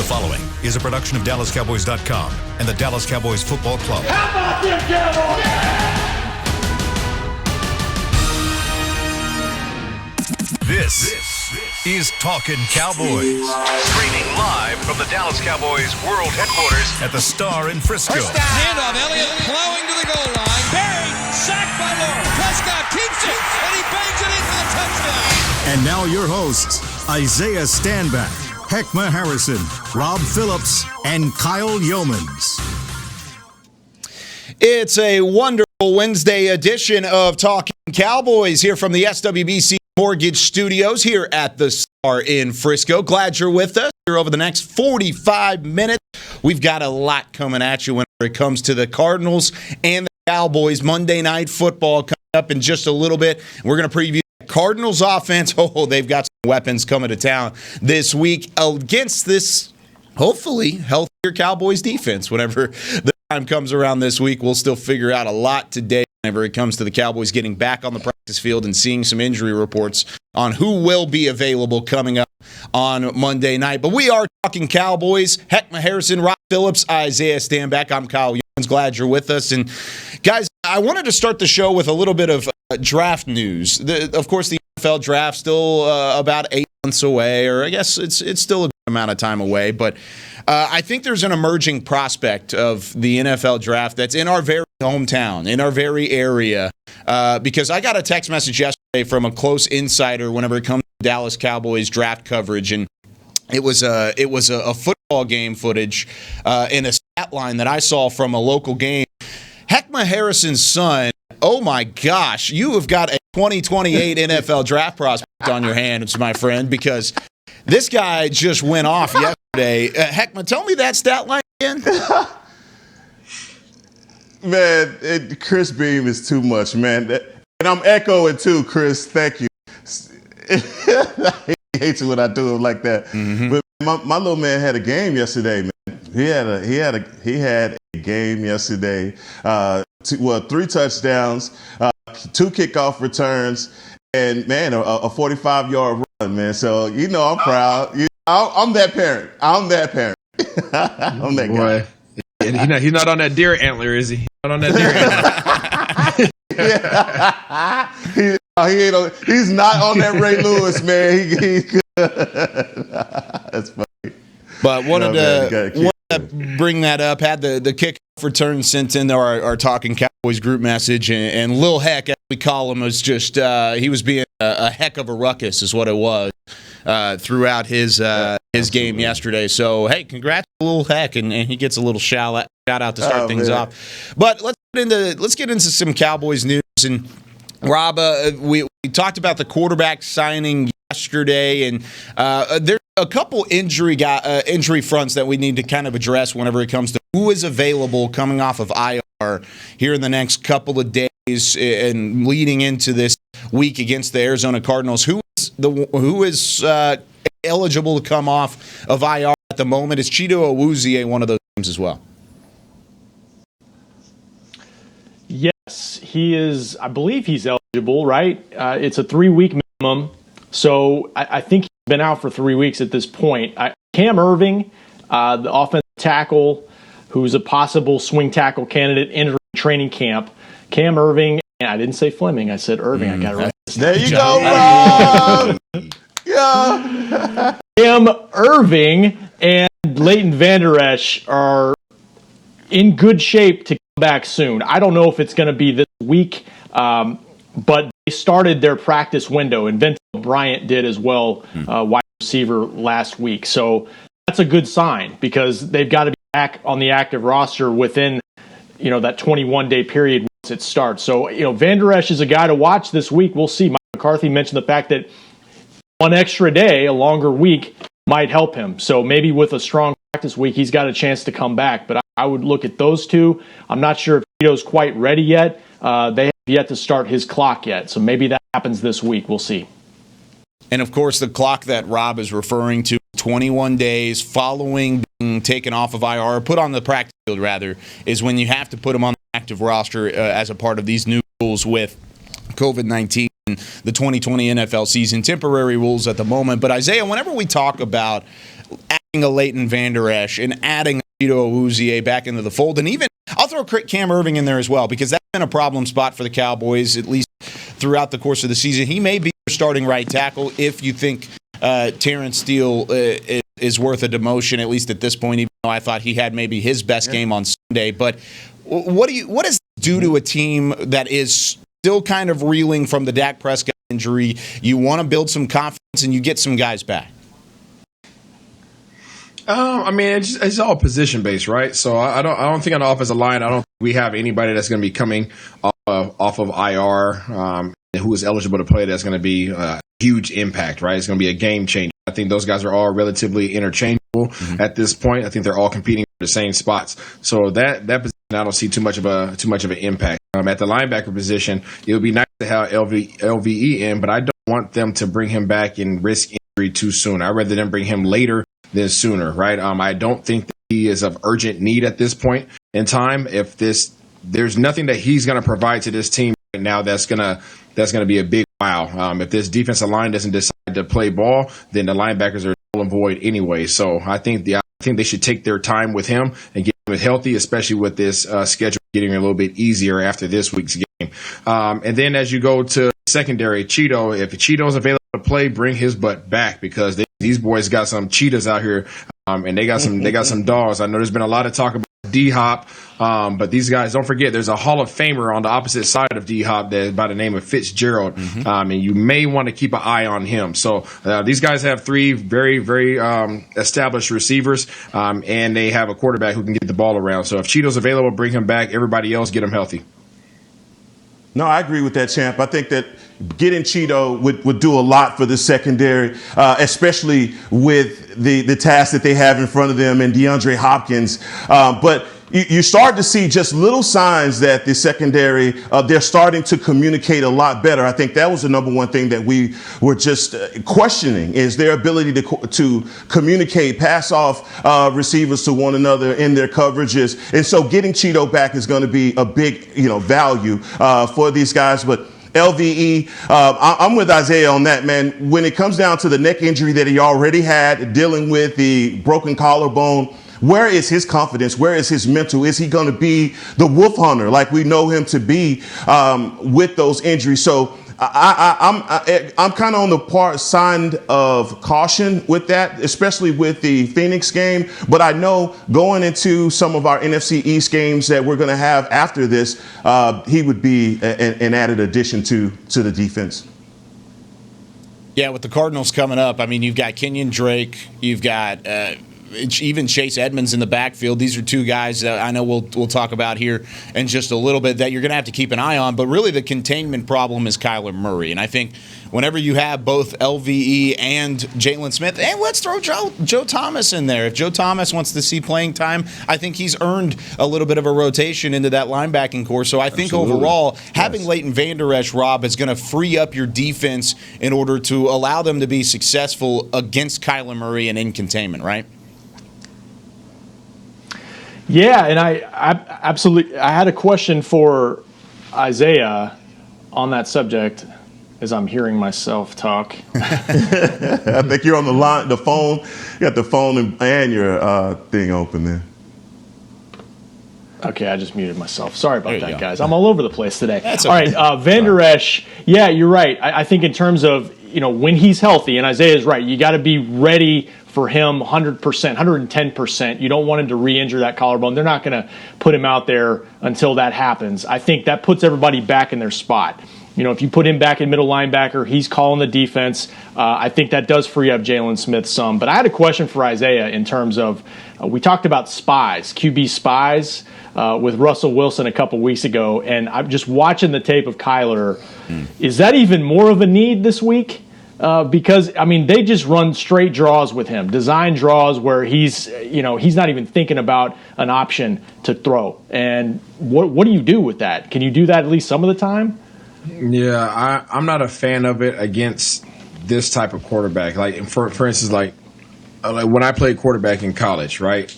following is a production of DallasCowboys.com and the Dallas Cowboys Football Club. How about them Cowboys? This is Talkin Cowboys. Streaming live from the Dallas Cowboys World Headquarters at the Star in Frisco. Handoff, Elliott plowing to the goal line. Barry, sacked by Lawrence. Prescott keeps it, and he bangs it in for the touchdown. And now your hosts, Isaiah Stanback, Heckma Harrison, Rob Phillips, and Kyle Yeomans. It's a wonderful Wednesday edition of Talkin Cowboys here from the SWBC Mortgage Studios here at the Star in Frisco. Glad you're with us here over the next 45 minutes. We've got a lot coming at you whenever it comes to the Cardinals and the Cowboys. Monday Night Football coming up in just a little bit. We're going to preview the Cardinals offense. Oh, they've got some weapons coming to town this week against this, hopefully, healthier Cowboys defense. Whenever the time comes around this week, we'll still figure out a lot today whenever it comes to the Cowboys getting back on the practice field and seeing some injury reports on who will be available coming up on Monday night. But we are talking Cowboys. Heckma Harrison, Rob Phillips, Isaiah Stanback. I'm Kyle Yeomans. Glad you're with us. And guys, I wanted to start the show with a little bit of draft news. Of course, the NFL draft still about 8 months away, or I guess it's still a good amount of time away. But I think there's an emerging prospect of the NFL draft that's in our very hometown, in our very area, because I got a text message yesterday from a close insider whenever it comes to Dallas Cowboys draft coverage, and it was a football game footage in a stat line that I saw from a local game. Heckma Harrison's son, oh my gosh, you have got a 2028 NFL draft prospect on your hands, my friend, because this guy just went off yesterday. Heckma, tell me that stat line again. Man, Chris Beam is too much, man. And I'm echoing too, Chris. Thank you. I hate you when I do it like that. Mm-hmm. But my little man had a game yesterday, man. He had a game yesterday. 3 touchdowns, 2 kickoff returns, and man, a 45-yard run, man. So I'm proud. I'm that parent. I'm that guy. Boy. And he's not on that deer antler, is he? Not on that deer antler. He's not on that Ray Lewis, man. That's funny. But wanted to bring that up. Had the kickoff return sent into our Talkin Cowboys group message, and Lil Heck, as we call him, was just he was being a heck of a ruckus, is what it was throughout his game yesterday. So hey, congrats to Lil Heck, and he gets a little shout out to start things off. But let's get into some Cowboys news. And Rob, we talked about the quarterback signing yesterday, and there's a couple injury fronts that we need to kind of address whenever it comes to who is available coming off of IR here in the next couple of days and leading into this week against the Arizona Cardinals. Who is eligible to come off of IR at the moment? Is Chido Awuzie one of those names as well? Yes, he is. I believe he's eligible, right? It's a 3-week minimum. So I think he's been out for 3 weeks at this point. Cam Irving, the offensive tackle, who's a possible swing tackle candidate entering training camp. Cam Irving, and I didn't say Fleming, I said Irving. I got it right. There you go, Rob. Yeah. Cam Irving and Leighton Vander Esch are in good shape to come back soon. I don't know if it's going to be this week, but they started their practice window, and Vince Bryant did as well, wide receiver last week. So that's a good sign because they've got to be back on the active roster within, that 21-day period once it starts. So, Vander Esch is a guy to watch this week. We'll see. Mike McCarthy mentioned the fact that one extra day, a longer week, might help him. So maybe with a strong practice week, he's got a chance to come back. But I would look at those two. I'm not sure if Tito's quite ready yet. They have yet to start his clock yet. So maybe that happens this week. We'll see. And, of course, the clock that Rob is referring to, 21 days following being taken off of IR, or put on the practice field, rather, is when you have to put him on the active roster as a part of these new rules with COVID-19, the 2020 NFL season, temporary rules at the moment. But, Isaiah, whenever we talk about a Leighton Vander Esch and adding Cheeto Awuzie back into the fold. And even I'll throw Cam Irving in there as well, because that's been a problem spot for the Cowboys, at least throughout the course of the season. He may be your starting right tackle if you think Terrence Steele is worth a demotion, at least at this point, even though I thought he had maybe his best game on Sunday. But what does this do to a team that is still kind of reeling from the Dak Prescott injury? You want to build some confidence and you get some guys back. I mean, it's all position based, right? So I don't think on the offensive line, I don't think we have anybody that's going to be coming off of IR who is eligible to play. That's going to be a huge impact, right? It's going to be a game changer. I think those guys are all relatively interchangeable at this point. I think they're all competing for the same spots. So that position, I don't see too much of an impact. At the linebacker position, it would be nice to have LVE in, but I don't want them to bring him back and risk injury too soon. I'd rather them bring him later than sooner, right? I don't think that he is of urgent need at this point in time. There's nothing that he's going to provide to this team right now that's gonna be a big wow. If this defensive line doesn't decide to play ball, then the linebackers are null and void anyway. So I think they should take their time with him and get him healthy, especially with this schedule getting a little bit easier after this week's game. And then as you go to secondary, Cheeto, if Cheeto's available to play, bring his butt back, because these boys got some cheetahs out here, and they got some dogs. I know there's been a lot of talk about D-Hop, but these guys, don't forget, there's a Hall of Famer on the opposite side of D-Hop that by the name of Fitzgerald, and you may want to keep an eye on him. So these guys have three very, very established receivers, and they have a quarterback who can get the ball around. So if Cheeto's available, bring him back. Everybody else, get him healthy. No, I agree with that, Champ. I think that getting Cheeto would do a lot for the secondary, especially with the task that they have in front of them and DeAndre Hopkins. But you start to see just little signs that the secondary, they're starting to communicate a lot better. I think that was the number one thing that we were just questioning, is their ability to communicate, pass off receivers to one another in their coverages. And so getting Cheeto back is going to be a big, value for these guys. But LVE, I'm with Isaiah on that, man. When it comes down to the neck injury that he already had, dealing with the broken collarbone, where is his confidence? Where is his mental? Is he going to be the wolf hunter like we know him to be with those injuries? So I'm kind of on the side of caution with that, especially with the Phoenix game. But I know going into some of our NFC East games that we're going to have after this, he would be an added addition to the defense. Yeah, with the Cardinals coming up, I mean, you've got Kenyon Drake, you've got even Chase Edmonds in the backfield. These are two guys that I know we'll talk about here in just a little bit that you're going to have to keep an eye on. But really the containment problem is Kyler Murray. And I think whenever you have both LVE and Jalen Smith, and let's throw Joe Thomas in there. If Joe Thomas wants to see playing time, I think he's earned a little bit of a rotation into that linebacking core. So I think overall, having Leighton Vander Esch, Rob, is going to free up your defense in order to allow them to be successful against Kyler Murray and in containment, right? Yeah, and I absolutely. I had a question for Isaiah on that subject as I'm hearing myself talk. I think you're on the phone. You got the phone and your thing open there. Okay, I just muted myself. Sorry about that, guys. I'm all over the place today. That's all okay. right, Vander Esch. Yeah, you're right. I think in terms of when he's healthy, and Isaiah's right, you got to be ready for him 100%, 110%. You don't want him to re-injure that collarbone. They're not going to put him out there until that happens. I think that puts everybody back in their spot. If you put him back in middle linebacker, he's calling the defense. I think that does free up Jalen Smith some. But I had a question for Isaiah in terms of, we talked about spies, QB spies, with Russell Wilson a couple weeks ago. And I'm just watching the tape of Kyler. Is that even more of a need this week? Because they just run straight draws with him, design draws where he's not even thinking about an option to throw. And what do you do with that? Can you do that at least some of the time? Yeah, I'm not a fan of it against this type of quarterback. Like for instance, like when I played quarterback in college, right?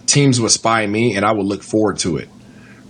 Teams would spy me, and I would look forward to it,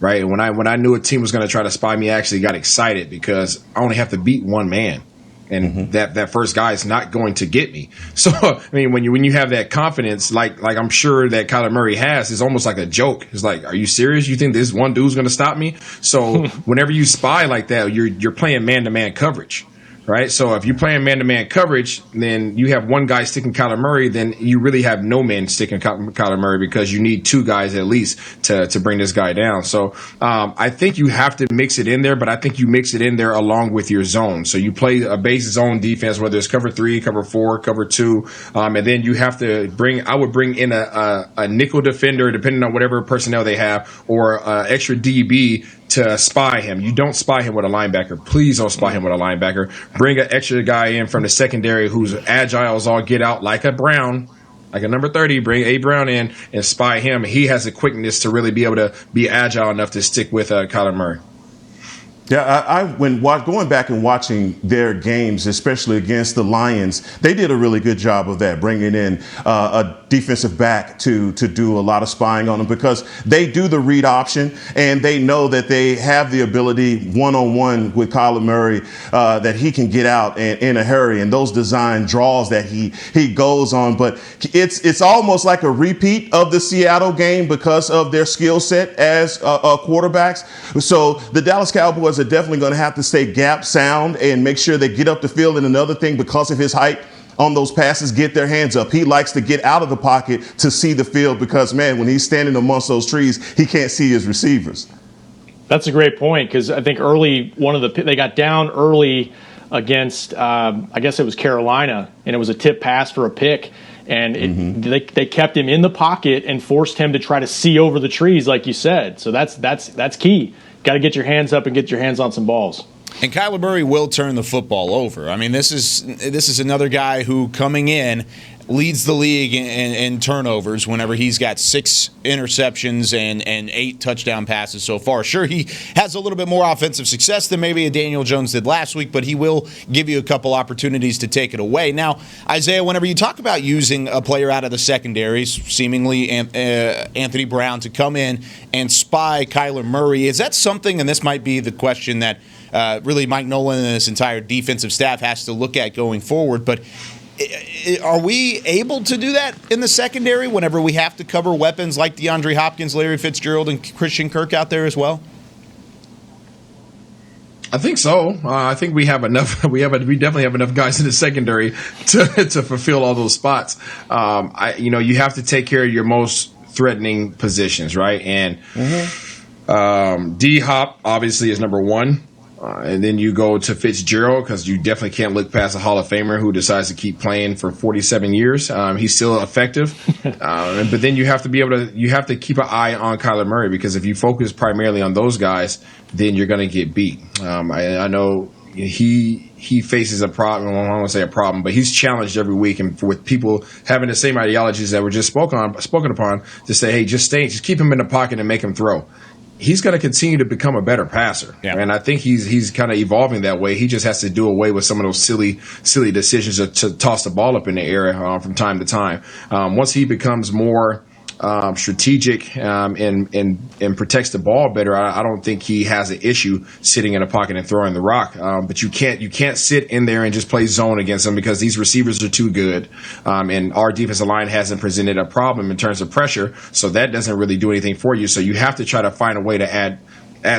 right? And when I knew a team was going to try to spy me, I actually got excited because I only have to beat one man. And that first guy is not going to get me. So, I mean, when you have that confidence, like I'm sure that Kyler Murray has, it's almost like a joke. It's like, are you serious? You think this one dude's going to stop me? So whenever you spy like that, you're playing man-to-man coverage. Right, so if you're playing man-to-man coverage, then you have one guy sticking Kyler Murray, then you really have no man sticking Kyler Murray because you need two guys at least to bring this guy down. So I think you have to mix it in there, but I think you mix it in there along with your zone. So you play a base zone defense, whether it's cover 3, cover 4, cover 2, and then you have to I would bring in a nickel defender, depending on whatever personnel they have, or extra DB to spy him. You don't spy him with a linebacker. Please don't spy him with a linebacker. Bring an extra guy in from the secondary who's agile as all get out, like a Brown, like a number 30. Bring A. Brown in and spy him. He has the quickness to really be able to be agile enough to stick with Kyler Murray. Yeah, when going back and watching their games, especially against the Lions, they did a really good job of that, bringing in a defensive back to do a lot of spying on them, because they do the read option and they know that they have the ability one-on-one with Kyler Murray that he can get out in a hurry, and those design draws that he goes on. But it's almost like a repeat of the Seattle game because of their skill set as quarterbacks. So the Dallas Cowboys are definitely going to have to stay gap sound and make sure they get up the field. And another thing, because of his height on those passes, get their hands up. He likes to get out of the pocket to see the field because, man, when he's standing amongst those trees, he can't see his receivers. That's a great point, because I think early they got down early against I guess it was Carolina, and it was a tip pass for a pick. And they kept him in the pocket and forced him to try to see over the trees, like you said. So that's key. Got to get your hands up and get your hands on some balls. And Kyler Murray will turn the football over. I mean, this is another guy who, coming in, leads the league in turnovers whenever he's got 6 interceptions and 8 touchdown passes so far. Sure, he has a little bit more offensive success than maybe a Daniel Jones did last week, but he will give you a couple opportunities to take it away. Now, Isaiah, whenever you talk about using a player out of the secondaries, seemingly Anthony Brown, to come in and spy Kyler Murray, is that something, and this might be the question that really Mike Nolan and his entire defensive staff has to look at going forward, but are we able to do that in the secondary whenever we have to cover weapons like DeAndre Hopkins, Larry Fitzgerald, and Christian Kirk out there as well? I think so. I think we have enough. We definitely have enough guys in the secondary to fulfill all those spots. You have to take care of your most threatening positions, right? And D Hop obviously is number 1. And then you go to Fitzgerald, because you definitely can't look past a Hall of Famer who decides to keep playing for 47 years. He's still effective. But then you have to keep an eye on Kyler Murray, because if you focus primarily on those guys, then you're going to get beat. I know he faces a problem. I don't want to say a problem, but he's challenged every week, and with people having the same ideologies that were just spoken upon, to say, hey, just keep him in the pocket and make him throw. He's going to continue to become a better passer. Yeah. And I think he's kind of evolving that way. He just has to do away with some of those silly decisions to toss the ball up in the air from time to time. Once he becomes more strategic and protects the ball better, I don't think he has an issue sitting in a pocket and throwing the rock. But you can't sit in there and just play zone against him, because these receivers are too good. And our defensive line hasn't presented a problem in terms of pressure, so that doesn't really do anything for you. So you have to try to find a way to add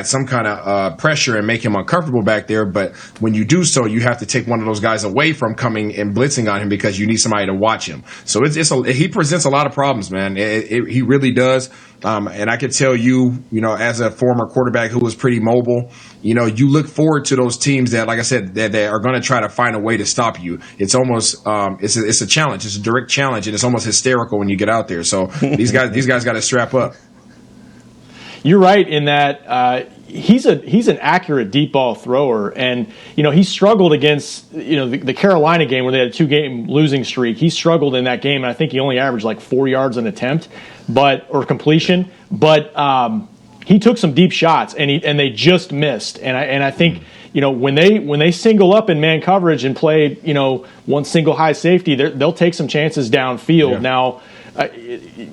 some kind of pressure and make him uncomfortable back there. But when you do so, you have to take one of those guys away from coming and blitzing on him, because you need somebody to watch him. So he presents a lot of problems, man. He really does. And I could tell you, as a former quarterback who was pretty mobile, you look forward to those teams that, like I said, that are going to try to find a way to stop you. It's almost it's a challenge. It's a direct challenge, and it's almost hysterical when you get out there. So these guys got to strap up. You're right in that he's an accurate deep ball thrower, and he struggled against the Carolina game where they had a 2-game losing streak. He struggled in that game, and I think he only averaged like 4 yards an attempt, or completion. But he took some deep shots, and they just missed. And I think when they single up in man coverage and play, one single high safety, they'll take some chances downfield. Yeah. Now,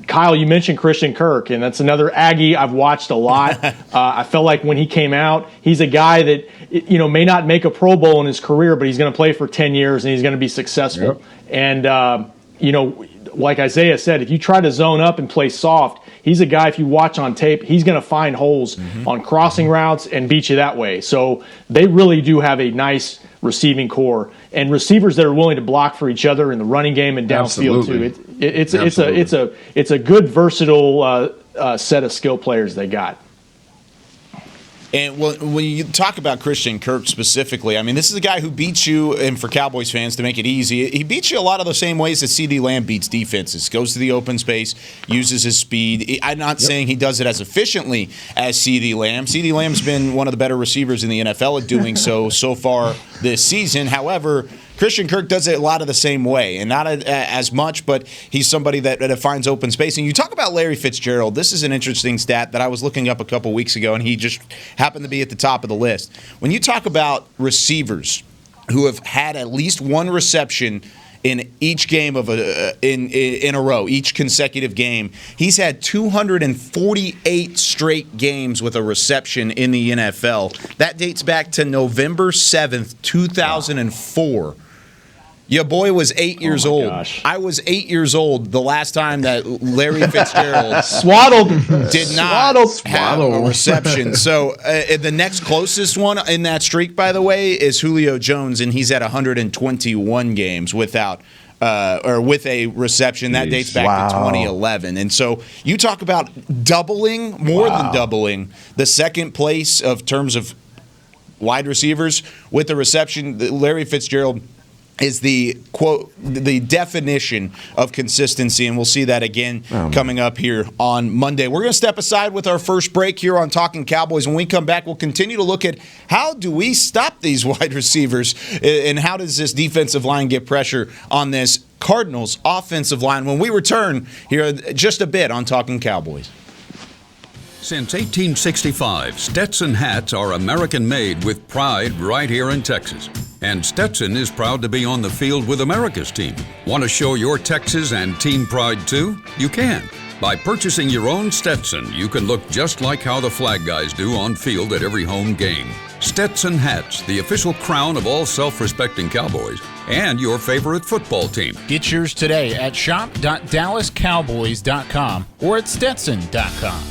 Kyle, you mentioned Christian Kirk, and that's another Aggie I've watched a lot. I felt like when he came out, he's a guy that may not make a Pro Bowl in his career, but he's going to play for 10 years and he's going to be successful. Yep. And like Isaiah said, if you try to zone up and play soft, he's a guy, if you watch on tape, he's going to find holes on crossing routes and beat you that way. So they really do have a nice receiving core and receivers that are willing to block for each other in the running game and downfield too. It's a good versatile set of skill players they got. And when you talk about Christian Kirk specifically, I mean, this is a guy who beats you, and for Cowboys fans, to make it easy, he beats you a lot of the same ways that CeeDee Lamb beats defenses. Goes to the open space, uses his speed. I'm not saying he does it as efficiently as CeeDee Lamb. CeeDee Lamb's been one of the better receivers in the NFL at doing so far this season. However, Christian Kirk does it a lot of the same way, and not as much, but he's somebody that finds open space. And you talk about Larry Fitzgerald. This is an interesting stat that I was looking up a couple weeks ago, and he just happened to be at the top of the list. When you talk about receivers who have had at least one reception in each game of in a row, each consecutive game, he's had 248 straight games with a reception in the NFL. That dates back to November 7th, 2004. Your boy was 8 years old. Gosh. I was 8 years old the last time that Larry Fitzgerald swaddled did not have a reception. So the next closest one in that streak, by the way, is Julio Jones, and he's at 121 games without with a reception. That dates back to 2011. And so you talk about doubling, more than doubling, the second place of terms of wide receivers with the reception. Larry Fitzgerald is the quote, the definition of consistency, and we'll see that again coming up here on Monday. We're going to step aside with our first break here on Talkin Cowboys. When we come back, we'll continue to look at how do we stop these wide receivers, and how does this defensive line get pressure on this Cardinals offensive line when we return here just a bit on Talkin Cowboys. Since 1865, Stetson hats are American-made with pride right here in Texas. And Stetson is proud to be on the field with America's team. Want to show your Texas and team pride too? You can. By purchasing your own Stetson, you can look just like how the flag guys do on field at every home game. Stetson hats, the official crown of all self-respecting Cowboys, and your favorite football team. Get yours today at shop.dallascowboys.com or at stetson.com.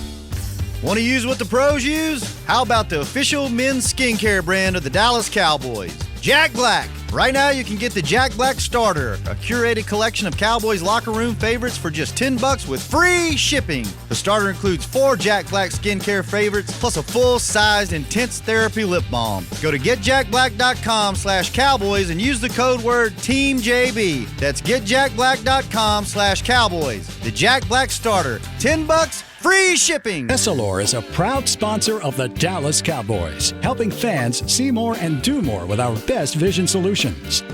Want to use what the pros use? How about the official men's skincare brand of the Dallas Cowboys, Jack Black. Right now you can get the Jack Black Starter, a curated collection of Cowboys locker room favorites for just $10 with free shipping. The starter includes 4 Jack Black skincare favorites plus a full-sized intense therapy lip balm. Go to getjackblack.com/Cowboys and use the code word TEAMJB. That's getjackblack.com/Cowboys. The Jack Black Starter, $10, free shipping. Essilor is a proud sponsor of the Dallas Cowboys, helping fans see more and do more with our best vision solutions.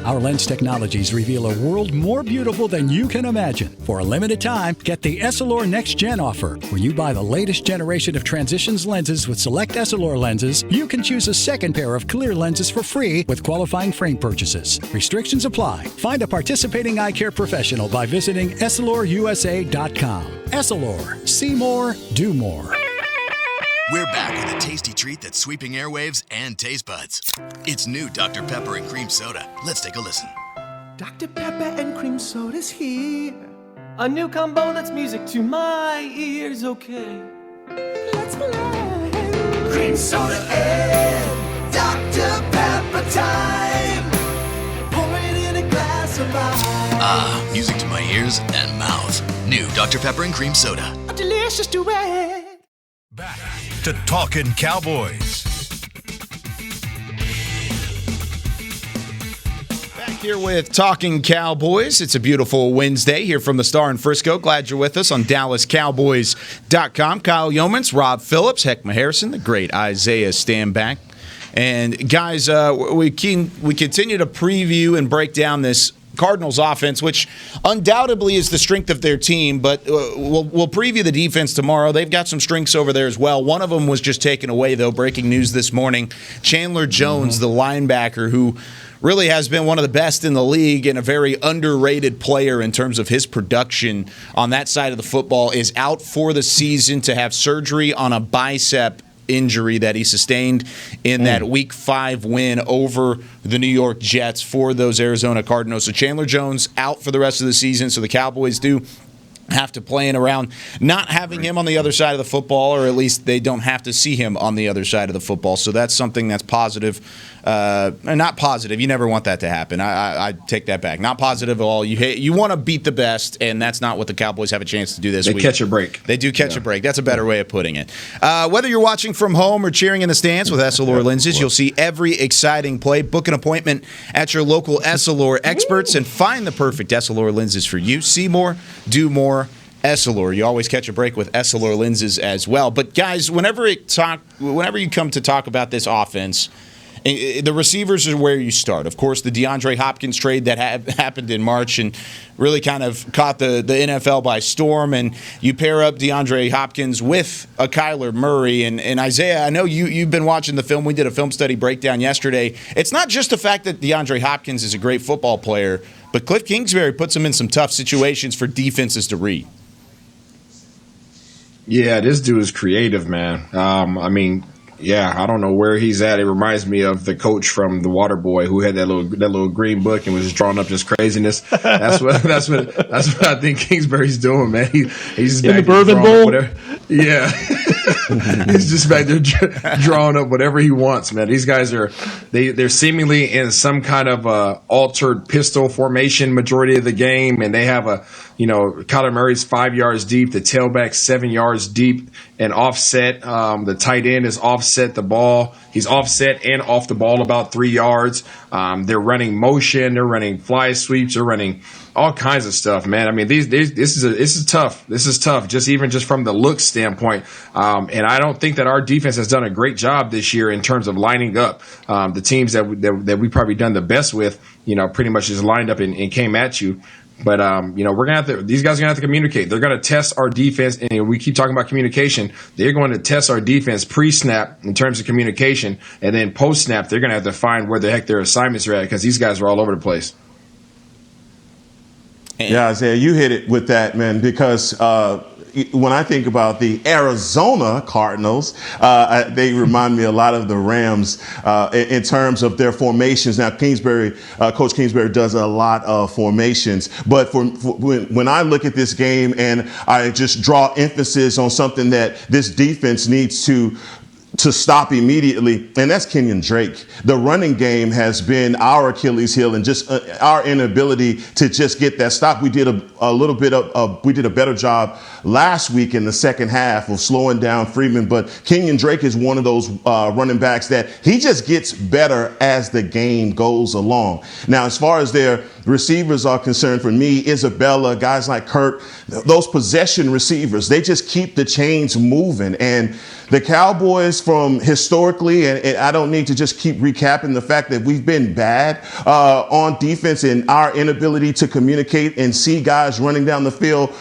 Our lens technologies reveal a world more beautiful than you can imagine. For a limited time, get the Essilor Next Gen offer. When you buy the latest generation of Transitions lenses with select Essilor lenses, you can choose a second pair of clear lenses for free with qualifying frame purchases. Restrictions apply. Find a participating eye care professional by visiting EssilorUSA.com. Essilor. See more, do more. We're back with a tasty treat that's sweeping airwaves and taste buds. It's new Dr. Pepper and Cream Soda. Let's take a listen. Dr. Pepper and Cream Soda's here. A new combo that's music to my ears, okay. Let's play. Cream Soda and Dr. Pepper time. Pour it in a glass of ice. Ah, music to my ears and mouth. New Dr. Pepper and Cream Soda. A delicious duet. Back to Talkin Cowboys. Back here with Talkin Cowboys. It's a beautiful Wednesday here from the Star in Frisco. Glad you're with us on DallasCowboys.com. Kyle Yeomans, Rob Phillips, Heckma Harrison, the great Isaiah Stanback. And guys, we continue to preview and break down this Cardinals offense, which undoubtedly is the strength of their team, but we'll preview the defense tomorrow. They've got some strengths over there as well. One of them was just taken away, though. Breaking news this morning. Chandler Jones, the linebacker, who really has been one of the best in the league and a very underrated player in terms of his production on that side of the football, is out for the season to have surgery on a bicep injury that he sustained in that Week 5 win over the New York Jets for those Arizona Cardinals. So Chandler Jones out for the rest of the season, so the Cowboys do have to plan around not having him on the other side of the football, or at least they don't have to see him on the other side of the football. So that's something that's positive. Not positive. You never want that to happen. I take that back. Not positive at all. You want to beat the best, and that's not what the Cowboys have a chance to do this week. They catch a break. They do catch a break. That's a better way of putting it. Whether you're watching from home or cheering in the stands with Essilor lenses, you'll see every exciting play. Book an appointment at your local Essilor experts and find the perfect Essilor lenses for you. See more, do more. Essilor. You always catch a break with Essilor lenses as well. But guys, whenever you come to talk about this offense, the receivers are where you start. Of course, the DeAndre Hopkins trade that happened in March and really kind of caught the NFL by storm. And you pair up DeAndre Hopkins with a Kyler Murray. And Isaiah, I know you've been watching the film. We did a film study breakdown yesterday. It's not just the fact that DeAndre Hopkins is a great football player, but Cliff Kingsbury puts him in some tough situations for defenses to read. Yeah, this dude is creative, man. I don't know where he's at. It reminds me of the coach from The Waterboy who had that little green book and was just drawing up just craziness. That's what I think Kingsbury's doing, man. He's in the Bourbon Bowl. Yeah, he's just back there drawing up whatever he wants, man. These guys they're seemingly in some kind of altered pistol formation majority of the game, and they have Kyler Murray's 5 yards deep, the tailback 7 yards deep and offset. The tight end is offset the ball. He's offset and off the ball about 3 yards. They're running motion. They're running fly sweeps. They're running all kinds of stuff, man. I mean, this is tough. This is tough, just from the look standpoint. And I don't think that our defense has done a great job this year in terms of lining up. The teams that we've probably done the best with, pretty much just lined up and came at you. But we're gonna have to. These guys are gonna have to communicate. They're gonna test our defense, and we keep talking about communication. They're going to test our defense pre-snap in terms of communication, and then post-snap, they're gonna have to find where the heck their assignments are at because these guys are all over the place. Yeah, Isaiah, you hit it with that, man, because when I think about the Arizona Cardinals, they remind me a lot of the Rams in terms of their formations. Now, Coach Kingsbury does a lot of formations, but when I look at this game and I just draw emphasis on something that this defense needs to stop immediately, and that's Kenyon Drake. The running game has been our Achilles heel, and just our inability to just get that stop. We did we did a better job last week in the second half of slowing down Freeman, but Kenyon Drake is one of those running backs that he just gets better as the game goes along. Now, as far as their receivers are concerned, for me, Isabella, guys like Kurt, those possession receivers, they just keep the chains moving. And the Cowboys, from historically, and I don't need to just keep recapping the fact that we've been bad on defense and our inability to communicate and see guys running down the field,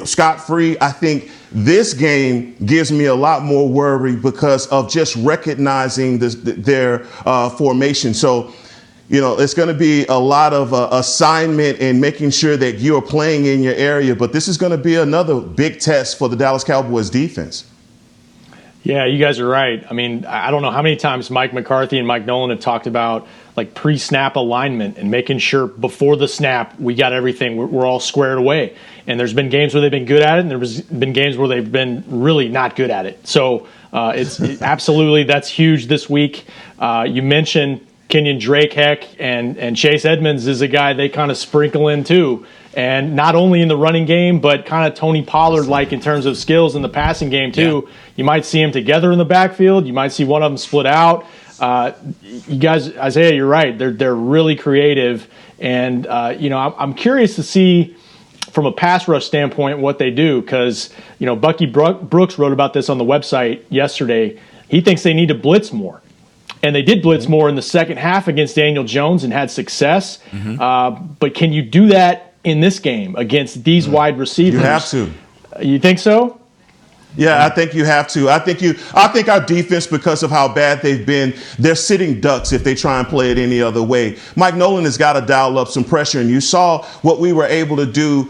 scot-free. I think this game gives me a lot more worry because of just recognizing their formation. So, it's going to be a lot of assignment and making sure that you're playing in your area. But this is going to be another big test for the Dallas Cowboys defense. Yeah, you guys are right. I mean, I don't know how many times Mike McCarthy and Mike Nolan have talked about like pre-snap alignment and making sure before the snap we got everything. We're all squared away. And there's been games where they've been good at it, and there's been games where they've been really not good at it. So absolutely, that's huge this week. You mentioned Kenyon Drake, and Chase Edmonds is a guy they kind of sprinkle in too. And not only in the running game, but kind of Tony Pollard-like in terms of skills in the passing game too. Yeah. You might see them together in the backfield. You might see one of them split out. You guys, Isaiah, you're right. They're really creative. And, I'm curious to see from a pass rush standpoint what they do because, Bucky Brooks wrote about this on the website yesterday. He thinks they need to blitz more. And they did blitz more in the second half against Daniel Jones and had success. But can you do that in this game against these wide receivers? You have to. You think so? Yeah, I think you have to. I think our defense, because of how bad they've been, they're sitting ducks if they try and play it any other way. Mike Nolan has got to dial up some pressure, and you saw what we were able to do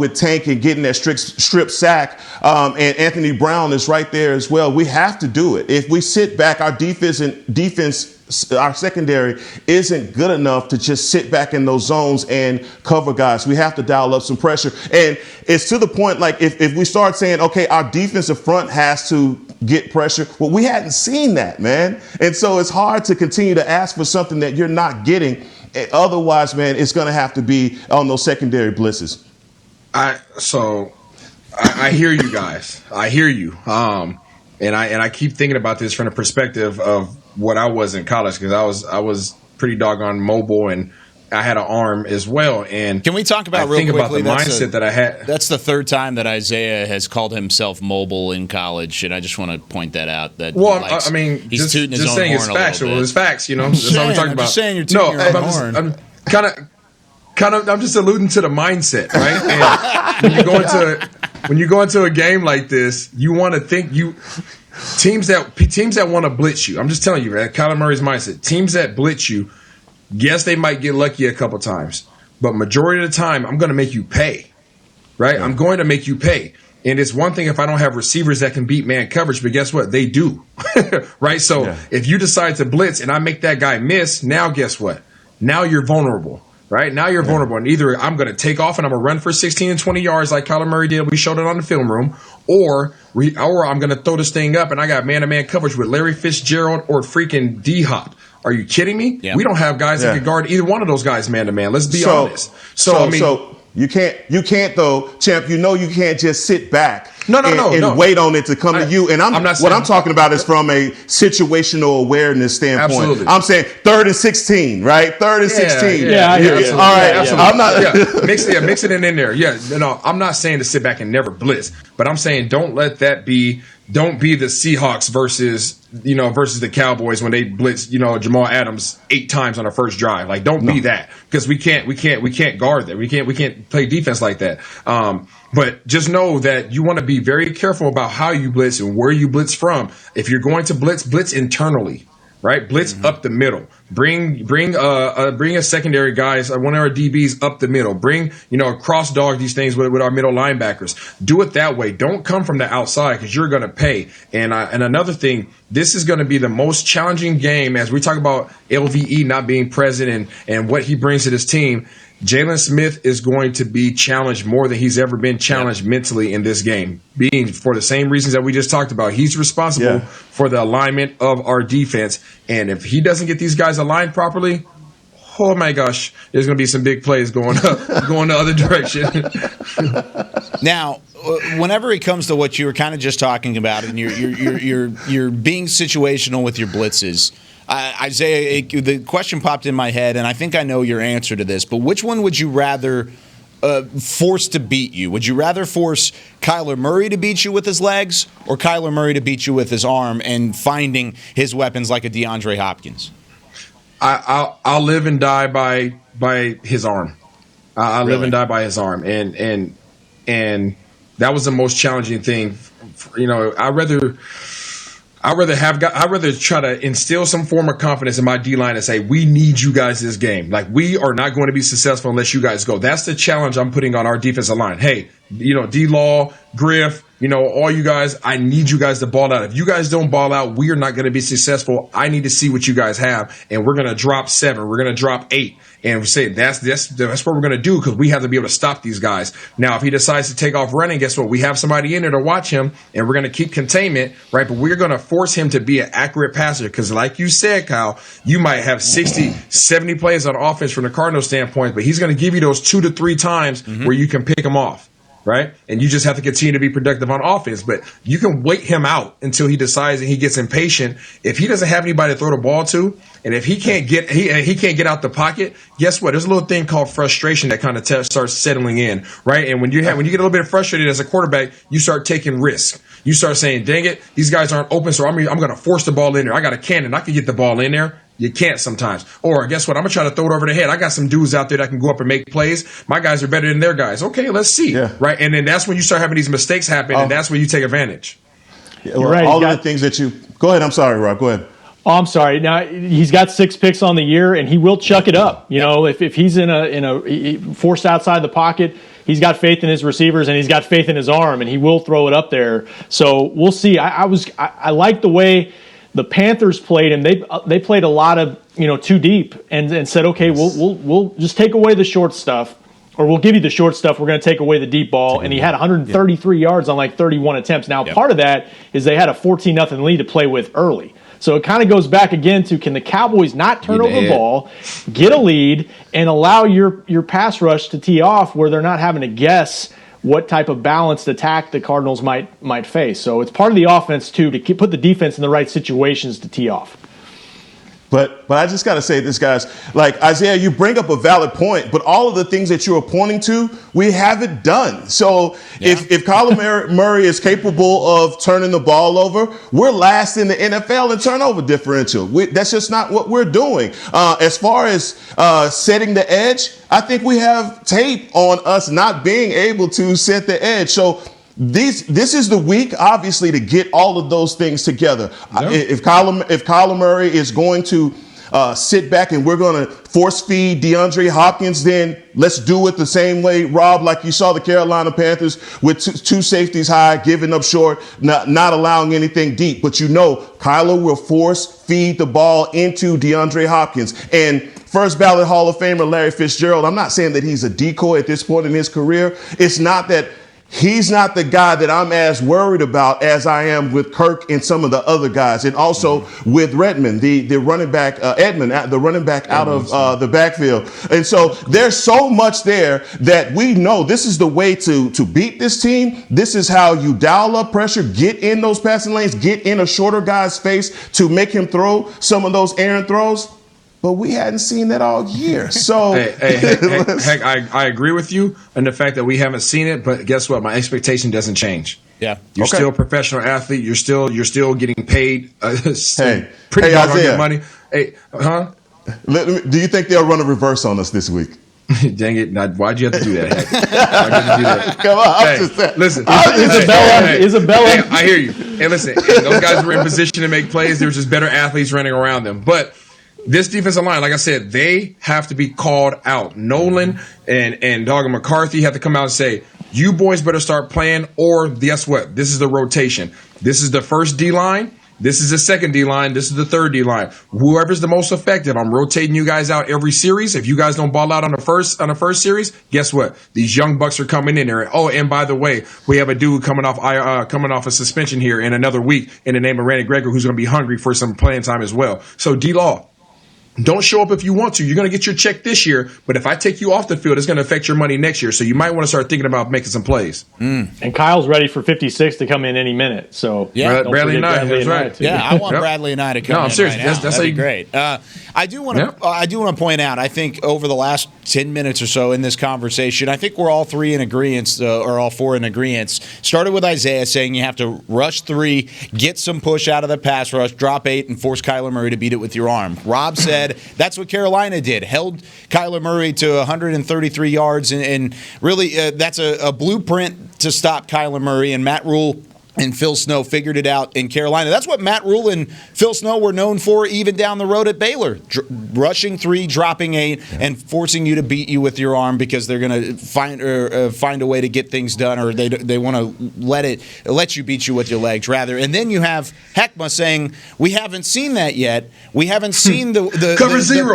with Tank and getting that strip sack, and Anthony Brown is right there as well. We have to do it. If we sit back, our our secondary isn't good enough to just sit back in those zones and cover guys. We have to dial up some pressure. And it's to the point, like, if we start saying, okay, our defensive front has to get pressure, well, we hadn't seen that, man. And so it's hard to continue to ask for something that you're not getting. Otherwise, man, it's going to have to be on those secondary blitzes. I hear you guys. I hear you. And I keep thinking about this from the perspective of what I was in college, because I was pretty doggone mobile, and I had an arm as well. And can we talk about real quickly about the mindset that I had? That's the third time that Isaiah has called himself mobile in college, and I just want to point that out. That I mean, he's just tooting his own saying horn it's factual. a little bit. It's facts, you know. That's what we're talking about. Just saying you're tooting your own horn. I'm kind of. I'm just alluding to the mindset, right? And when you go into a game like this, you want to think teams that want to blitz you. I'm just telling you, man, Kyler Murray's mindset. Teams that blitz you, yes, they might get lucky a couple times, but majority of the time, I'm going to make you pay, right? Yeah. I'm going to make you pay. And it's one thing if I don't have receivers that can beat man coverage, but guess what? They do, right? So if you decide to blitz and I make that guy miss, now guess what? Now you're vulnerable. Right? Now you're vulnerable. And either I'm going to take off and I'm going to run for 16 and 20 yards like Kyler Murray did. We showed it on the film room. Or I'm going to throw this thing up and I got man-to-man coverage with Larry Fitzgerald or freaking D-Hop. Are you kidding me? Yeah. We don't have guys that can guard either one of those guys man-to-man. Let's be honest. So you can't though, Champ, you can't just sit back and wait on it to come to you. And I'm talking about is from a situational awareness standpoint. Absolutely. I'm saying 3rd and 16, right? 3rd and 16. Yeah. All right. Absolutely. I'm not mix it in there. Yeah. No, I'm not saying to sit back and never blitz, but I'm saying don't be the Seahawks versus the Cowboys when they blitz, Jamal Adams 8 times on our first drive. Like, don't be that, because we can't guard that. We can't play defense like that. But just know that you want to be very careful about how you blitz and where you blitz from. If you're going to blitz internally. Right, blitz up the middle. Bring a secondary guys, one of our DBs up the middle. Bring cross dog these things with our middle linebackers. Do it that way. Don't come from the outside, because you're going to pay. And another thing, this is going to be the most challenging game as we talk about LVE not being present and what he brings to this team. Jalen Smith is going to be challenged more than he's ever been challenged mentally in this game, being for the same reasons that we just talked about. He's responsible for the alignment of our defense. And if he doesn't get these guys aligned properly, oh my gosh, there's going to be some big plays going the other direction. Now, whenever it comes to what you were kind of just talking about, and you're being situational with your blitzes, Isaiah, the question popped in my head, and I think I know your answer to this, but which one would you rather force to beat you? Would you rather force Kyler Murray to beat you with his legs, or Kyler Murray to beat you with his arm and finding his weapons like a DeAndre Hopkins? I'll live and die by his arm. I'll live and die by his arm, and that was the most challenging thing. I'd rather try to instill some form of confidence in my D-line and say, we need you guys this game. Like, we are not going to be successful unless you guys go. That's the challenge I'm putting on our defensive line. Hey, D-Law, Griff, all you guys, I need you guys to ball out. If you guys don't ball out, we are not going to be successful. I need to see what you guys have, and we're going to drop 7. We're going to drop 8. And we say that's what we're going to do, because we have to be able to stop these guys. Now, if he decides to take off running, guess what? We have somebody in there to watch him, and we're going to keep containment, right? But we're going to force him to be an accurate passer, because like you said, Kyle, you might have 60, 70 plays on offense from the Cardinals standpoint, but he's going to give you those 2 to 3 times where you can pick him off. Right? And you just have to continue to be productive on offense. But you can wait him out until he decides and he gets impatient. If he doesn't have anybody to throw the ball to, and if he can't get out the pocket, guess what? There's a little thing called frustration that kind of starts settling in, right? And when you get a little bit frustrated as a quarterback, you start taking risks. You start saying, dang it, these guys aren't open, so I'm going to force the ball in there. I got a cannon. I can get the ball in there. You can't sometimes. Or guess what? I'm going to try to throw it over the head. I got some dudes out there that can go up and make plays. My guys are better than their guys. Okay, let's see. Yeah. Right? And then that's when you start having these mistakes happen, and that's when you take advantage. Well, right. All of the things that you – go ahead. I'm sorry, Rob. Go ahead. Oh, I'm sorry. Now he's got 6 picks on the year, and he will chuck it up. You know, if he's in a forced outside the pocket, he's got faith in his receivers and he's got faith in his arm, and he will throw it up there. So we'll see. I like the way the Panthers played him. They played a lot of too deep and said, okay, we'll just take away the short stuff. Or we'll give you the short stuff. We're going to take away the deep ball. And he had 133 yards on like 31 attempts. Now, part of that is they had a 14-0 lead to play with early. So it kind of goes back again to, can the Cowboys not turn over the ball, get a lead, and allow your pass rush to tee off where they're not having to guess what type of balanced attack the Cardinals might face. So it's part of the offense, too, to put the defense in the right situations to tee off. But I just got to say this, guys, like Isaiah, you bring up a valid point, but all of the things that you are pointing to, we haven't done. So if Kyler Murray is capable of turning the ball over, we're last in the NFL in turnover differential. That's just not what we're doing. As far as setting the edge, I think we have tape on us not being able to set the edge. So this is the week, obviously, to get all of those things together. Yeah. If Kyler Murray is going to sit back and we're going to force feed DeAndre Hopkins, then let's do it the same way, Rob, like you saw the Carolina Panthers with two safeties high, giving up short, not allowing anything deep. But Kyler will force feed the ball into DeAndre Hopkins. And first ballot Hall of Famer Larry Fitzgerald, I'm not saying that he's a decoy at this point in his career. It's not that he's not the guy that I'm as worried about as I am with Kirk and some of the other guys. And also with Redmond, the running back, Edmund, the running back out of the backfield. And so there's so much there that we know this is the way to beat this team. This is how you dial up pressure, get in those passing lanes, get in a shorter guy's face to make him throw some of those errant throws. But we hadn't seen that all year. So, Heck, I agree with you in the fact that we haven't seen it. But guess what? My expectation doesn't change. Yeah, you're still a professional athlete. You're still getting paid. Pretty Isaiah, money. Hey, huh? Do you think they'll run a reverse on us this week? Dang it! Why'd you have to do that? Why'd you have to do that? Come on, I'm just saying. Listen, Isabella. I hear you. And listen, those guys were in position to make plays. There was just better athletes running around them, but. This defensive line, like I said, they have to be called out. Nolan and Dogger McCarthy have to come out and say, you boys better start playing, or guess what? This is the rotation. This is the first D-line. This is the second D-line. This is the third D-line. Whoever's the most effective, I'm rotating you guys out every series. If you guys don't ball out on the first series, guess what? These young bucks are coming in there. Oh, and by the way, we have a dude coming off a suspension here in another week in the name of Randy Gregory, who's going to be hungry for some playing time as well. So D-Law, don't show up if you want to. You're going to get your check this year, but if I take you off the field, it's going to affect your money next year. So you might want to start thinking about making some plays. And Kyle's ready for 56 to come in any minute. So Bradley Knight, that's right. Yeah, I want Bradley Knight to come in. No, I'm serious. Right That'd be great. I do want to point out, I think over the last 10 minutes or so in this conversation, I think we're all three in agreement, or all four in agreement. Started with Isaiah saying you have to rush 3, get some push out of the pass rush, drop 8, and force Kyler Murray to beat it with your arm. Rob said that's what Carolina did. Held Kyler Murray to 133 yards, and really that's a blueprint to stop Kyler Murray. And Matt Rule and Phil Snow figured it out in Carolina. That's what Matt Rule and Phil Snow were known for even down the road at Baylor. Rushing 3, dropping 8, and forcing you to beat you with your arm because they're going to find a way to get things done, or they want to let you beat you with your legs, rather. And then you have Heckma saying, we haven't seen that yet. We haven't seen the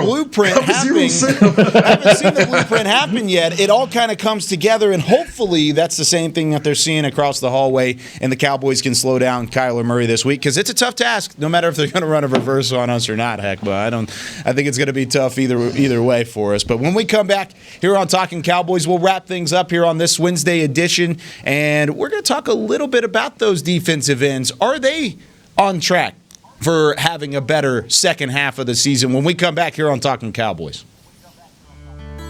blueprint happen. Haven't seen the blueprint happen yet. It all kind of comes together, and hopefully that's the same thing that they're seeing across the hallway, and the Cowboys can slow down Kyler Murray this week, because it's a tough task, no matter if they're going to run a reverse on us or not. Heck, but I think it's going to be tough either way for us. But when we come back here on Talkin Cowboys, we'll wrap things up here on this Wednesday edition, and we're going to talk a little bit about those defensive ends. Are they on track for having a better second half of the season? When we come back here on Talkin Cowboys.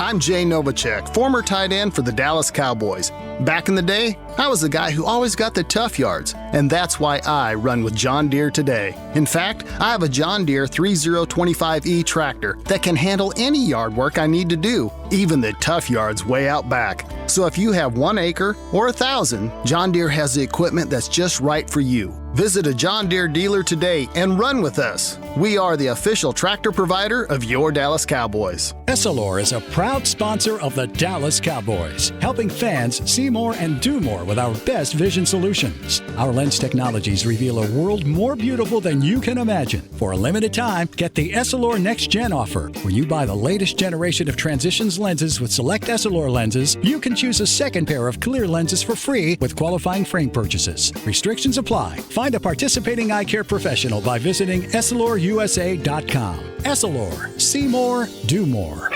I'm Jay Novacek, former tight end for the Dallas Cowboys. Back in the day, I was the guy who always got the tough yards, and that's why I run with John Deere today. In fact, I have a John Deere 3025E tractor that can handle any yard work I need to do, even the tough yards way out back. So if you have 1 acre or 1,000, John Deere has the equipment that's just right for you. Visit a John Deere dealer today and run with us. We are the official tractor provider of your Dallas Cowboys. Essilor is a proud sponsor of the Dallas Cowboys, helping fans see more and do more with our best vision solutions. Our lens technologies reveal a world more beautiful than you can imagine. For a limited time, get the Essilor Next Gen offer. When you buy the latest generation of Transitions lenses with select Essilor lenses, you can choose a second pair of clear lenses for free with qualifying frame purchases. Restrictions apply. Find a participating eye care professional by visiting EssilorUSA.com. Essilor. See more, do more.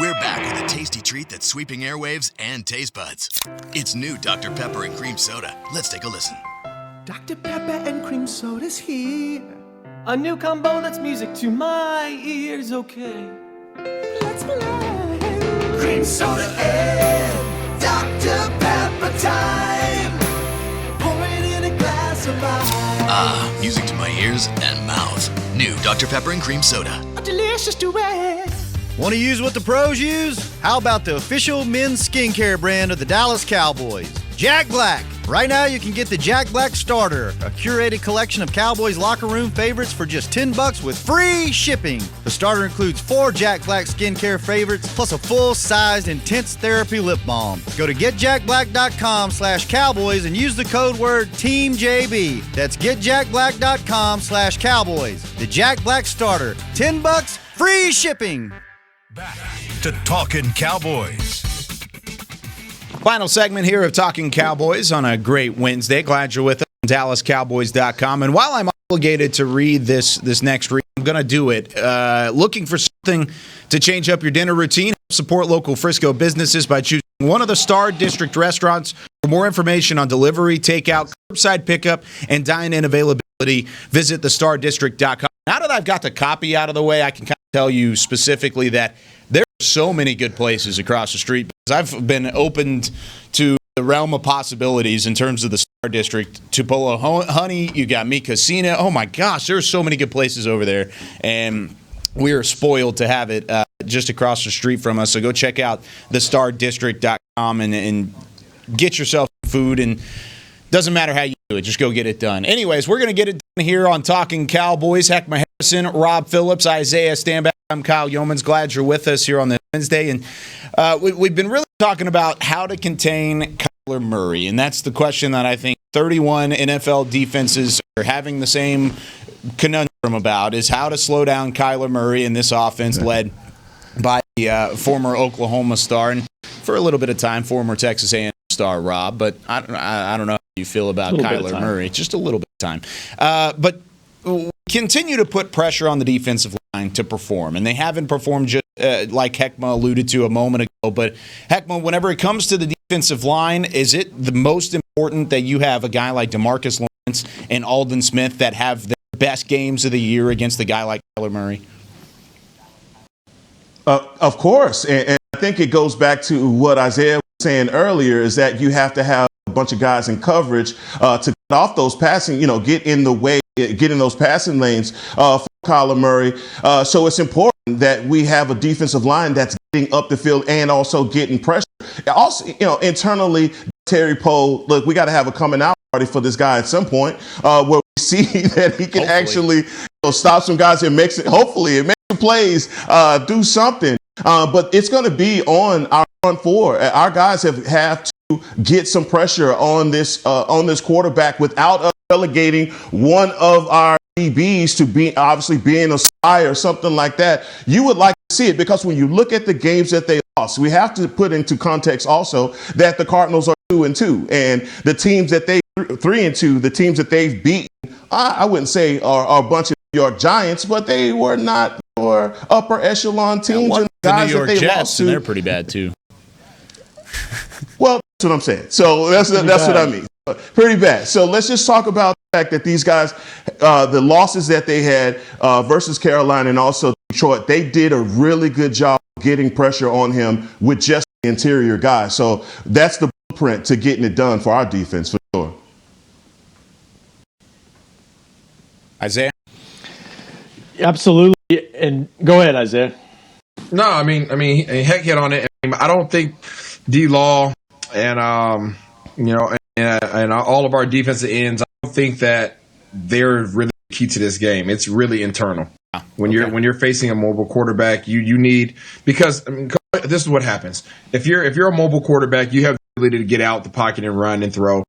We're back with a tasty treat that's sweeping airwaves and taste buds. It's new Dr. Pepper and Cream Soda. Let's take a listen. Dr. Pepper and cream soda's here. A new combo that's music to my ears, okay. Let's play. Cream soda and Dr. Pepper time. Pour it in a glass of ice. Ah, music to my ears and mouth. New Dr. Pepper and Cream Soda. A delicious duet. Want to use what the pros use? How about the official men's skincare brand of the Dallas Cowboys, Jack Black? Right now you can get the Jack Black Starter, a curated collection of Cowboys locker room favorites for just $10 with free shipping. The starter includes 4 Jack Black skincare favorites plus a full-sized intense therapy lip balm. Go to getjackblack.com/cowboys and use the code word TEAMJB. That's getjackblack.com/cowboys. The Jack Black Starter, $10, free shipping. Back to Talkin' Cowboys. Final segment here of Talking Cowboys on a great Wednesday. Glad you're with us on DallasCowboys.com. And while I'm obligated to read this next read, I'm going to do it. Looking for something to change up your dinner routine? Support local Frisco businesses by choosing one of the Star District restaurants. For more information on delivery, takeout, curbside pickup, and dine-in availability, visit thestardistrict.com. Now that I've got the copy out of the way, I can kind of tell you specifically that there are so many good places across the street. Because I've been opened to the realm of possibilities in terms of the Star District. Tupelo Honey, you got Mi Casina. Oh my gosh, there's so many good places over there. And we are spoiled to have it just across the street from us. So go check out thestardistrict.com and get yourself food. And doesn't matter how you do it, just go get it done. Anyways, we're going to get it done here on Talking Cowboys. Heckma Harrison, Rob Phillips, Isaiah Stanback. I'm Kyle Yeomans. Glad you're with us here on this Wednesday. And we've been really talking about how to contain Kyler Murray. And that's the question that I think 31 NFL defenses are having the same conundrum about, is how to slow down Kyler Murray in this offense led by the former Oklahoma star and for a little bit of time, former Texas A&M star Rob. But I don't know how you feel about Kyler Murray. Just a little bit of time. But continue to put pressure on the defensive line to perform. And they haven't performed just like Heckma alluded to a moment ago. But Heckma, whenever it comes to the defensive line, is it the most important that you have a guy like DeMarcus Lawrence and Aldon Smith that have the best games of the year against a guy like Kyler Murray? Of course. And I think it goes back to what Isaiah was saying earlier, is that you have to have a bunch of guys in coverage to cut off those passing, get in the way, get in those passing lanes for Kyler Murray. So it's important that we have a defensive line that's getting up the field and also getting pressure. Also, internally, Terry Poe, look, we got to have a coming out party for this guy at some point where we see that he can actually stop some guys and makes it, hopefully, it makes some plays, do something. But it's going to be on our front four. Our guys have to get some pressure on this quarterback without us relegating one of our DBs to being a spy or something like that. You would like to see it, because when you look at the games that they lost, we have to put into context also that the Cardinals are 2-2, and the teams that they 3-2, the teams that they've beaten, I wouldn't say are a bunch of New York Giants, but they were not or upper echelon teams. And guys the New York that they Jets, lost to, and they're pretty bad too. Well, that's what I'm saying. So that's what I mean. Pretty bad. So let's just talk about the fact that these guys, the losses that they had versus Carolina and also Detroit, they did a really good job getting pressure on him with just the interior guys. So that's the blueprint to getting it done for our defense for sure. Isaiah? Absolutely. And go ahead, Isaiah. No, I mean, Heck hit on it. I don't think D-Law and and all of our defensive ends, I don't think that they're really key to this game. It's really internal. When you're facing a mobile quarterback, you need, because this is what happens. If you're a mobile quarterback, you have the ability to get out the pocket and run and throw.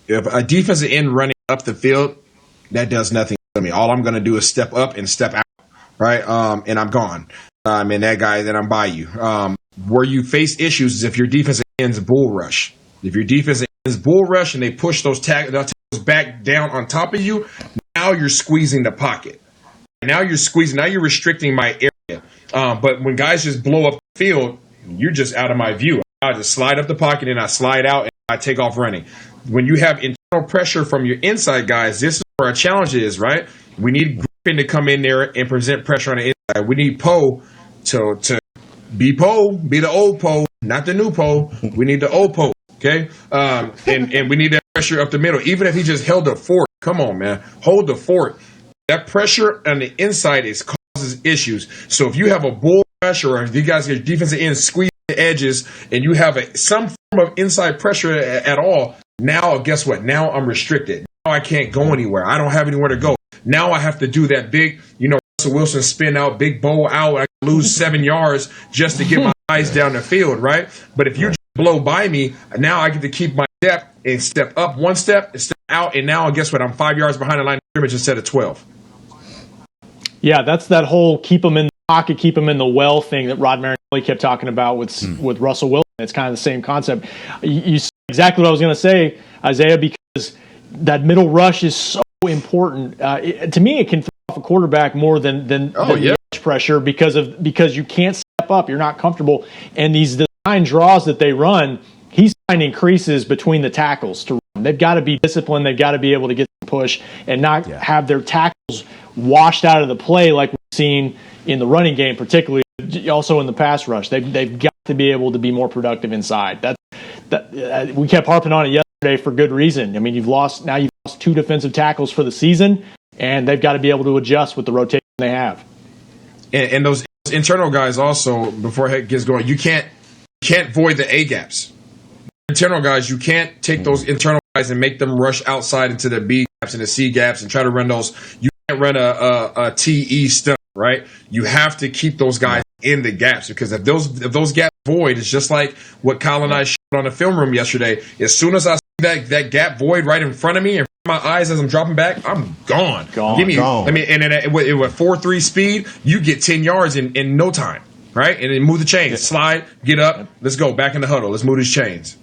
If a defensive end running up the field, that does nothing to me. All I'm going to do is step up and step out, right? And I'm gone. And that guy, then I'm by you. Where you face issues is if your defensive ends bull rush. If your defensive ends bull rush and they push those tackles back down on top of you, now you're squeezing the pocket. Now you're restricting my area. But when guys just blow up the field, you're just out of my view. I just slide up the pocket and I slide out and I take off running. When you have internal pressure from your inside guys, this is where our challenge is, right? We need Griffin to come in there and present pressure on the inside. We need Poe to be Poe, be the old Poe, not the new Poe. We need the old Poe, okay? And we need that pressure up the middle. Even if he just held the fort, come on, man, hold the fort. That pressure on the inside causes issues. So if you have a bull rush or if you guys get defensive ends squeeze the edges and you have some form of inside pressure at all, now guess what? Now I'm restricted. Now I can't go anywhere. I don't have anywhere to go. Now I have to do that big, Russell Wilson spin out, big bowl out. I lose 7 yards just to get my eyes down the field, right? But if you just blow by me, now I get to keep my depth and step up one step, step out, and now guess what? I'm 5 yards behind the line of scrimmage instead of 12. Yeah, that's that whole keep them in the pocket, keep them in the well thing that Rod Marinelli kept talking about with Russell Wilson. It's kind of the same concept. You said exactly what I was going to say, Isaiah, because that middle rush is so important. To me, it can throw off a quarterback more than rush pressure because you can't step up. You're not comfortable. And these design draws that they run, he's finding creases between the tackles to run. They've got to be disciplined. They've got to be able to get the push and not have their tackles washed out of the play like we've seen in the running game, particularly also in the pass rush. They've got to be able to be more productive inside. We kept harping on it yesterday for good reason. I mean, you've lost 2 defensive tackles for the season, and they've got to be able to adjust with the rotation they have. And those internal guys also, before Heck gets going, you can't void the A gaps. Internal guys, you can't take those internal guys and make them rush outside into the B gaps and the C gaps and try to run those. You can't run a TE stunt, right? You have to keep those guys in the gaps, because if those gaps void, it's just like what Kyle and I showed on the film room yesterday. As soon as I see that gap void right in front of me, in front of my eyes as I'm dropping back, I'm gone. Give me, gone. I mean, and then with 4.3 speed, you get 10 yards in no time, right? And then move the chains, slide, get up, let's go back in the huddle. Let's move these chains.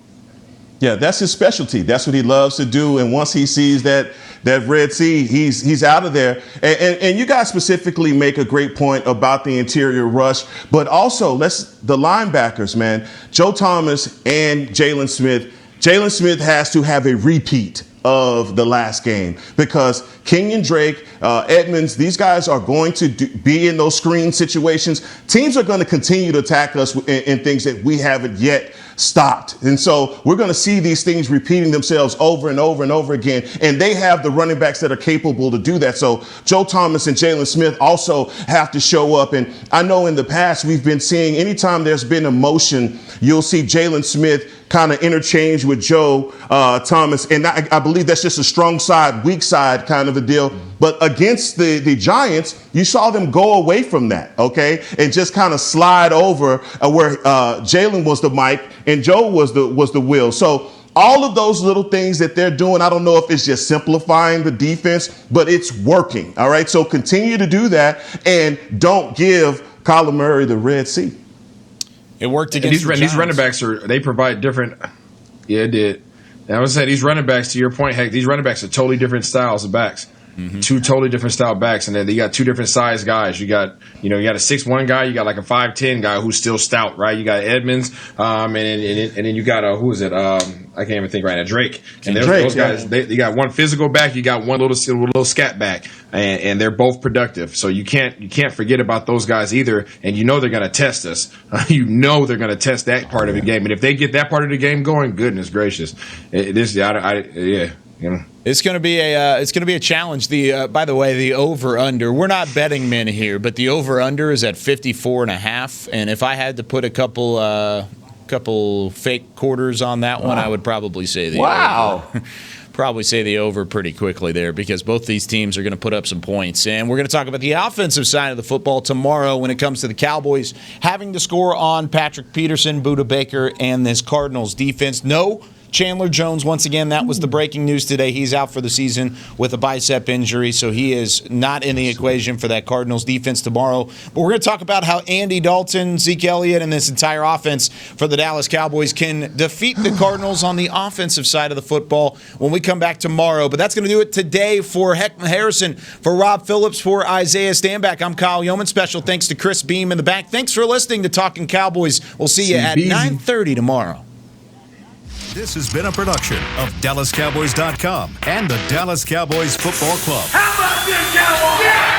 Yeah, that's his specialty. That's what he loves to do. And once he sees that Red Sea, he's out of there. And you guys specifically make a great point about the interior rush, but also the linebackers, man. Joe Thomas and Jalen Smith. Jalen Smith has to have a repeat of the last game, because Kenyon Drake, Edmonds, these guys are going to be in those screen situations. Teams are going to continue to attack us in things that we haven't yet stopped. And so we're going to see these things repeating themselves over and over and over again. And they have the running backs that are capable to do that. So Joe Thomas and Jalen Smith also have to show up. And I know in the past we've been seeing, anytime there's been a motion, you'll see Jalen Smith kind of interchange with Joe Thomas. And I believe that's just a strong side, weak side kind of a deal. But against the Giants, you saw them go away from that, okay, and just kind of slide over where Jalen was the mic and Joe was the wheel. So all of those little things that they're doing, I don't know if it's just simplifying the defense, but it's working. All right, so continue to do that and don't give Kyler Murray the Red Sea. It worked against these running backs they provide different. Yeah, it did. And I would say these running backs, to your point, Heck, these running backs are totally different styles of backs. Mm-hmm. 2 totally different style backs, and then you got 2 different size guys. You got a 6'1" guy, you got like a 5'10" guy who's still stout, right? You got Edmonds, and then you got I can't even think right now. Drake. And those guys, you got one physical back, you got one little scat back, and they're both productive. So you can't forget about those guys either. And they're going to test us. They're going to test that part of the game. And if they get that part of the game going, goodness gracious, It's going to be a challenge. By the way, the over under. We're not betting men here, but the over under is at 54.5. And if I had to put a couple fake quarters on that one, I would probably say the over. Probably say the over pretty quickly there, because both these teams are going to put up some points. And we're going to talk about the offensive side of the football tomorrow when it comes to the Cowboys having to score on Patrick Peterson, Budda Baker, and this Cardinals defense. No Chandler Jones, once again, that was the breaking news today. He's out for the season with a bicep injury, so he is not in the equation for that Cardinals defense tomorrow. But we're going to talk about how Andy Dalton, Zeke Elliott, and this entire offense for the Dallas Cowboys can defeat the Cardinals on the offensive side of the football when we come back tomorrow. But that's going to do it today for Heckma Harrison, for Rob Phillips, for Isaiah Stanback. I'm Kyle Yeoman. Special thanks to Chris Beam in the back. Thanks for listening to Talkin Cowboys. We'll see you at 9:30 tomorrow. This has been a production of DallasCowboys.com and the Dallas Cowboys Football Club. How about this, Cowboys? Yeah!